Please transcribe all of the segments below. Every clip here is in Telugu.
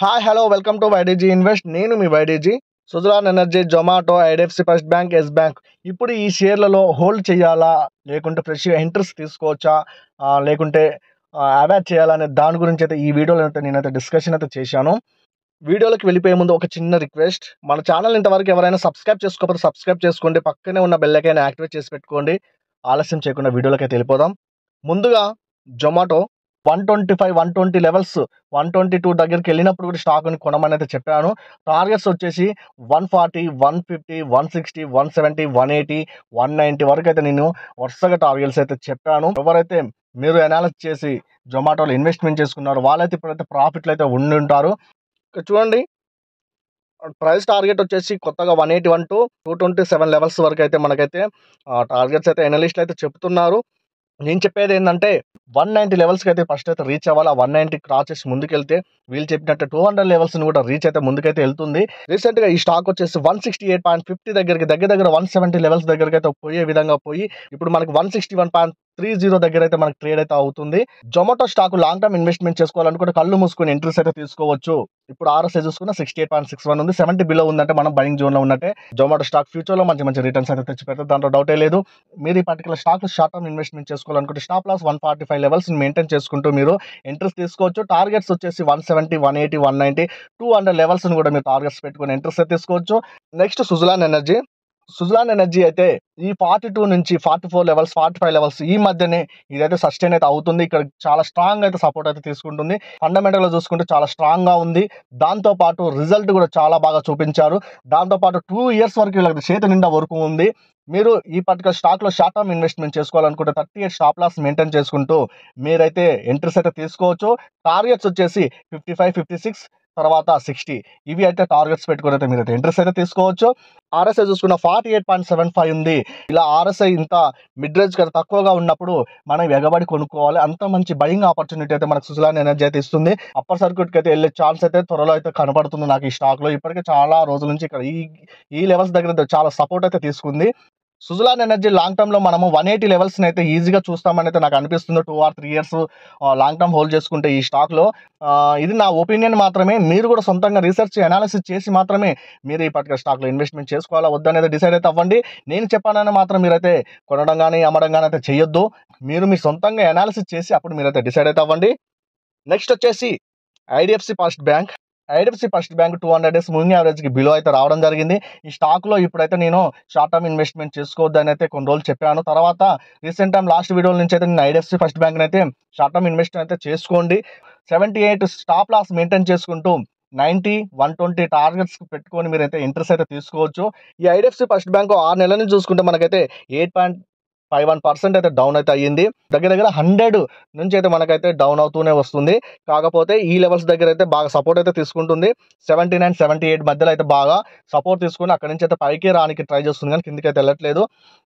Hi hello welcome to YDG invest. నేను మీ YDG. Suzlon energy, Zomato, IDFC first bank, Yes bank. ఇప్పుడు ఈ షేర్లలో హోల్డ్ చేయాలా, లేకుంటే ఫ్రెష్ ఎంట్రీస్ తీసుకోవచ్చా, లేకుంటే అవాయిడ్ చేయాలా అనే దాని గురించి అయితే ఈ వీడియోలో అయితే నేనైతే డిస్కషన్ అయితే చేశాను. వీడియోలోకి వెళ్ళిపోయే ముందు ఒక చిన్న రిక్వెస్ట్, మన ఛానల్ ఇంతవరకు ఎవరైనా సబ్స్క్రైబ్ చేసుకోకపోతే సబ్స్క్రైబ్ చేసుకోండి, పక్కనే ఉన్న బెల్ ఐకాన్ యాక్టివేట్ చేసి పెట్టుకోండి. ఆలస్యం చేయకుండా వీడియోలోకి అయితే వెళ్ళిపోదాం. ముందుగా జొమాటో 125, 120 లెవెల్స్ 122 దగ్గరికి వెళ్ళినప్పుడు కూడా స్టాక్ని కొనమని అయితే చెప్పాను. టార్గెట్స్ వచ్చేసి 140, 150, 160, 170, 180, 190 వరకు అయితే నేను వరుసగా టార్గెట్స్ అయితే చెప్పాను. ఎవరైతే మీరు అనాలిసిస్ చేసి జొమాటోలో ఇన్వెస్ట్మెంట్ చేసుకున్నారో వాళ్ళైతే ఇప్పుడైతే ప్రాఫిట్లు అయితే ఉండి ఉంటారు. ఇక్కడ చూడండి, ప్రైస్ టార్గెట్ వచ్చేసి కొత్తగా 181 to 227 లెవెల్స్ వరకు అయితే మనకైతే టార్గెట్స్ అయితే ఎనలిస్టులు అయితే చెప్తున్నారు. నేను చెప్పేది ఏంటంటే 190 లెవెల్స్కి అయితే ఫస్ట్ అయితే రీచ్ అవ్వాలి. ఆ 190 క్రాస్ చేసి ముందుకెళ్తే వీళ్ళు చెప్పినట్టు 200 లెవెల్స్ని కూడా రీచ్ అయితే ముందుకైతే వెళ్తుంది. రీసెంట్గా ఈ స్టాక్ వచ్చేసి 168.50 దగ్గరికి దగ్గర 170 లెవెల్స్ దగ్గరికి అయితే పోయే విధంగా పోయి ఇప్పుడు మనకి 161.30 దగ్గర అయితే మనకి ట్రేడ్ అయితే అవుతుంది. Zomato stock long term investment చేసుకోవాలనుకుంటే కళ్ళు మూసుకొని ఎంట్రీస్ అయితే తీసుకోవచ్చు. ఇప్పుడు ఆర్ఎస్ఐ చూసుకున్న 68.61 ఉంది. 70 బిలో ఉందంటే మనం బయింగ్ జోన్లో ఉన్నట్టే. జొమాటో స్టాక్ ఫ్యూచర్లో మంచి రిటర్న్స్ అయితే తెచ్చి పెడతారు, దాంట్లో డౌటే లేదు. మీరు ఈ particular stock short term investment చేసుకోవాలనుకుంటే స్టాప్ లాస్ 145 లెవెల్స్ మెయింటైన్ చేసుకుంటూ మీరు ఎంట్రీస్ తీసుకోవచ్చు. టార్గెట్స్ వచ్చేసి 170, 180, 190, 200 లెవెల్స్ కూడా మీరు టార్గెట్స్ పెట్టుకుని ఎంట్రీస్ అయితే తీసుకోవచ్చు. నెక్స్ట్ సుజలాన్ ఎనర్జీ అయితే ఈ 42 నుంచి 44 లెవెల్స్, 45 లెవెల్స్ ఈ మధ్యనే ఇదైతే సస్టైన్ అయితే అవుతుంది. ఇక్కడ చాలా స్ట్రాంగ్ అయితే సపోర్ట్ అయితే తీసుకుంటుంది. ఫండమెంటల్ గా చూసుకుంటే చాలా స్ట్రాంగ్ గా ఉంది. దాంతో పాటు రిజల్ట్ కూడా చాలా బాగా చూపించారు. దాంతో పాటు 2 ఇయర్స్ వరకు వీళ్ళకి చేతి నిండా వరకు ఉంది. మీరు ఈ పర్టికులర్ స్టాక్ లో షార్ట్ టర్మ్ ఇన్వెస్ట్మెంట్ చేసుకోవాలనుకుంటే 38 స్టాప్ లాస్ మెయింటైన్ చేసుకుంటూ మీరైతే ఎంట్రీస్ అయితే తీసుకోవచ్చు. టార్గెట్స్ వచ్చేసి 55, 56 తర్వాత 60 ఇవి అయితే టార్గెట్స్ పెట్టుకుని అయితే మీరైతే ఎంట్రీస్ అయితే తీసుకోవచ్చు. ఆర్ఎస్ఐ చూసుకున్న 48.75 ఉంది. ఇలా ఆర్ఎస్ఐ ఇంత మిడ్ రేంజ్ కదా తక్కువగా ఉన్నప్పుడు మనం ఎగబడి కొనుక్కోవాలి. అంత మంచి బయింగ్ ఆపర్చునిటీ అయితే మనకు సుజలాన్ ఎనర్జీ అయితే ఇస్తుంది. అప్పర్ సర్క్యూట్కి అయితే వెళ్ళే ఛాన్స్ అయితే త్వరలో అయితే కనబడుతుంది నాకు ఈ స్టాక్ లో. ఇప్పటికే చాలా రోజుల నుంచి ఇక్కడ ఈ లెవెల్స్ దగ్గర చాలా సపోర్ట్ అయితే తీసుకుంది. సుజలాన్ ఎనర్జీ లాంగ్ టర్మ్ లో మనము 180 లెవెల్స్ అయితే ఈజీగా చూస్తామని అయితే నాకు అనిపిస్తుంది. 2 or 3 years long term hold చేసుకుంటే ఈ స్టాక్ లో. ఇది నా ఒపీనియన్ మాత్రమే. మీరు కూడా సొంతంగా రీసెర్చ్ అనాలిసిస్ చేసి మాత్రమే మీరు ఈ పర్టికులర్ స్టాక్ లో ఇన్వెస్ట్మెంట్ చేసుకోవాలా వద్దనేది డిసైడ్ అయితే అవ్వండి. నేను చెప్పానని మాత్రం మీరైతే కొనడం కానీ అమ్మడం కానీ అయితే చేయొద్దు. మీరు సొంతంగా అనాలిసిస్ చేసి అప్పుడు మీరైతే డిసైడ్ అయితే అవ్వండి. నెక్స్ట్ వచ్చేసి IDFC first bank 200 days moving average కి బిలో అయితే రావడం జరిగింది. ఈ స్టాక్ లో ఇప్పుడైతే నేను షార్ట్ టర్మ్ ఇన్వెస్ట్మెంట్ చేసుకోవద్దని అయితే కొన్ని రోజులు చెప్పాను. తర్వాత రీసెంట్ టైం లాస్ట్ వీడియో నుంచి అయితే నేను ఐడిఎఫ్సి ఫస్ట్ బ్యాంక్ అయితే షార్ట్ టర్మ్ ఇన్వెస్ట్మెంట్ అయితే చేసుకోండి. 78 స్టాప్ లాస్ మెయింటైన్ చేసుకుంటూ 90, 120 టార్గెట్స్ పెట్టుకొని మీరైతే ఇంట్రెస్ట్ అయితే తీసుకోవచ్చు. ఈ ఐడిఎఫ్సి ఫస్ట్ బ్యాంక్ 6 నెలల నుంచి చూసుకుంటే మనకైతే 8.51% అయితే డౌన్ అయితే అయ్యింది. దగ్గర 100 నుంచి అయితే మనకైతే డౌన్ అవుతూనే వస్తుంది. కాకపోతే ఈ లెవెల్స్ దగ్గర అయితే బాగా సపోర్ట్ అయితే తీసుకుంటుంది. 79, 78 మధ్యలో అయితే బాగా సపోర్ట్ తీసుకుని అక్కడి నుంచి అయితే పైకి రానికి ట్రై చేస్తుంది, కానీ కిందికి అయితే వెళ్ళట్లేదు.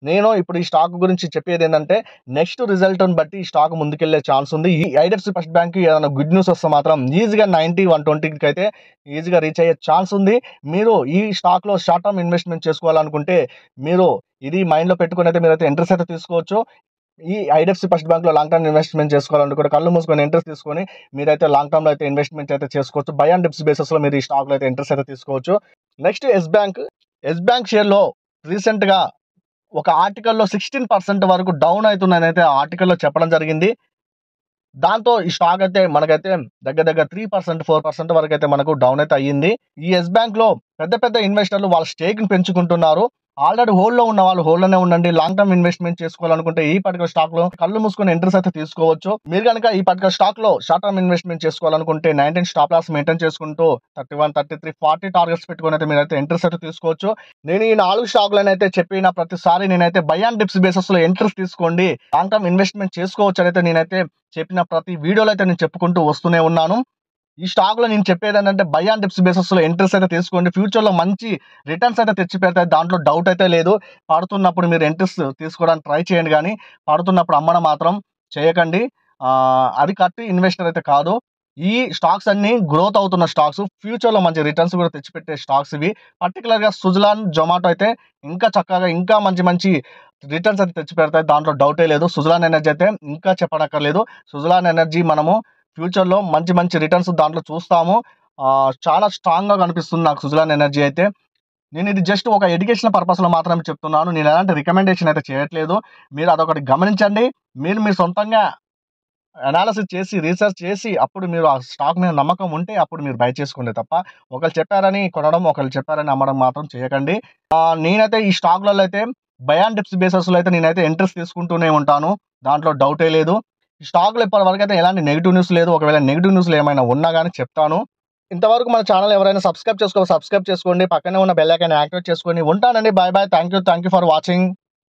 నేను ఇప్పుడు ఈ స్టాక్ గురించి చెప్పేది ఏంటంటే నెక్స్ట్ రిజల్ట్ బట్టి ఈ స్టాక్ ముందుకెళ్లే ఛాన్స్ ఉంది. ఈ ఐడిఎఫ్సి ఫస్ట్ బ్యాంక్ ఏదైనా గుడ్ న్యూస్ వస్తే మాత్రం ఈజీగా 90, 120 అయితే ఈజీగా రీచ్ అయ్యే ఛాన్స్ ఉంది. మీరు ఈ స్టాక్ లో షార్ట్ టర్మ్ ఇన్వెస్ట్మెంట్ చేసుకోవాలనుకుంటే మీరు ఇది మైండ్ లో పెట్టుకుని అయితే మీరైతే ఇంట్రెస్ట్ అయితే తీసుకోవచ్చు. ఈ ఐడిఎఫ్సి ఫస్ట్ బ్యాంక్ లో లాంగ్ టర్మ్ ఇన్వెస్ట్మెంట్ చేసుకోవాలనుకుంటే కళ్ళు మూసుకొని ఇంట్రెస్ట్ తీసుకొని మీరైతే లాంగ్ టర్మ్ లో అయితే ఇన్వెస్ట్మెంట్ అయితే చేసుకోవచ్చు. బై అండ్ డిప్స్ బేసిస్ లో మీరు ఈ స్టాక్ లో అయితే ఇంట్రెస్ట్ అయితే తీసుకోవచ్చు. నెక్స్ట్ ఎస్ బ్యాంక్ షేర్ లో రీసెంట్ గా ఒక ఆర్టికల్లో 16% వరకు డౌన్ అవుతుందని అయితే ఆర్టికల్లో చెప్పడం జరిగింది. దాంతో ఈ స్టాక్ అయితే మనకైతే దగ్గర 3%, 4% వరకు అయితే మనకు డౌన్ అయితే అయ్యింది. ఈ ఎస్ బ్యాంక్ లో పెద్ద ఇన్వెస్టర్లు వాళ్ళ స్టేక్ ని పెంచుకుంటున్నారు. ఆల్రెడీ హోల్డ్ లో ఉన్న వాళ్ళు హోల్డ్ లోనే ఉండండి. లాంగ్ టర్మ్ ఇన్వెస్ట్మెంట్ చేసుకోవాలనుకుంటే ఈ పర్టికులర్ స్టాక్ లో కళ్ళు మూసుకొని ఎంట్రీస్ అయితే తీసుకోవచ్చు. మీరు కనుక ఈ పర్టికులర్ స్టాక్ లో షార్ట్ టర్మ్ ఇన్వెస్ట్మెంట్ చేసుకోవాలనుకుంటే 19 స్టాప్ లాస్ మెయింటైన్ చేసుకుంటూ 31, 33, 40 టార్గెట్స్ పెట్టుకుని అయితే మీరైతే ఎంట్రీస్ అయితే తీసుకోవచ్చు. నేను ఈ 4 స్టాక్లను అయితే చెప్పిన ప్రతిసారి నేనైతే బై అండ్ డిప్స్ బేసిస్ లో ఎంట్రీస్ తీసుకోండి, లాంగ్ టర్మ్ ఇన్వెస్ట్మెంట్ చేసుకోవచ్చు అని అయితే నేనైతే చెప్పిన ప్రతి వీడియోలో అయితే నేను చెప్పుకుంటూ వస్తూనే ఉన్నాను. ఈ స్టాక్ లో నేను చెప్పేది ఏంటంటే బై అండ్ డిప్స్ బేసిస్ లో ఎంట్రీస్ అయితే తీసుకోండి. ఫ్యూచర్ లో మంచి రిటర్న్స్ అయితే తెచ్చి పెడతాయి, దాంట్లో డౌట్ అయితే లేదు. పడుతున్నప్పుడు మీరు ఎంట్రీస్ తీసుకోవడానికి ట్రై చేయండి, కానీ పడుతున్నప్పుడు అమ్మడం మాత్రం చేయకండి. అది కట్టి ఇన్వెస్టర్ అయితే కాదు. ఈ స్టాక్స్ అన్ని గ్రోత్ అవుతున్న స్టాక్స్, ఫ్యూచర్ లో మంచి రిటర్న్స్ కూడా తెచ్చిపెట్టే స్టాక్స్ ఇవి. పర్టికులర్ గా సుజలాన్, జొమాటో అయితే ఇంకా చక్కగా ఇంకా మంచి రిటర్న్స్ అయితే తెచ్చి పెడతాయి, దాంట్లో డౌటే లేదు. సుజలాన్ ఎనర్జీ అయితే ఇంకా చెప్పనక్కర్లేదు. సుజలాన్ ఎనర్జీ మనము ఫ్యూచర్లో మంచి రిటర్న్స్ దాంట్లో చూస్తాము. చాలా స్ట్రాంగ్‌గా కనిపిస్తుంది నాకు సుజలాన్ ఎనర్జీ అయితే. నేను ఇది జస్ట్ ఒక ఎడ్యుకేషనల్ పర్పస్‌లో మాత్రమే చెప్తున్నాను. నేను ఎలాంటి రికమెండేషన్ అయితే చేయట్లేదు. మీరు అదొకటి గమనించండి. మీరు మీ సొంతంగా అనాలిసిస్ చేసి, రీసెర్చ్ చేసి అప్పుడు మీరు ఆ స్టాక్ మీద నమ్మకం ఉంటే అప్పుడు మీరు బై చేసుకోండి తప్ప, ఒకళ్ళు చెప్పారని కొనడం, ఒకళ్ళు చెప్పారని అమ్మడం మాత్రం చేయకండి. నేనైతే ఈ స్టాక్‌లలో అయితే బై అండ్ డిప్స్ బేసిస్‌లో అయితే నేనైతే ఎంట్రీస్ తీసుకుంటూనే ఉంటాను. దాంట్లో డౌటే లేదు. ఈ స్టాక్‌లో ఇప్పటివరకైతే ఎలాంటి నెగెటివ్ న్యూస్ లేదు. ఒకవేళ నెగెటివ్ న్యూస్‌లు ఏమైనా ఉన్నా గాని చెప్తాను. ఇంతవరకు మన ఛానెల్ ఎవరైనా సబ్స్క్రైబ్ చేసుకోండి. పక్కనే ఉన్న బెల్ ఐకాన్ యాక్టివేట్ చేసుకోండి. ఉంటానండి. By by. Thank you for watching.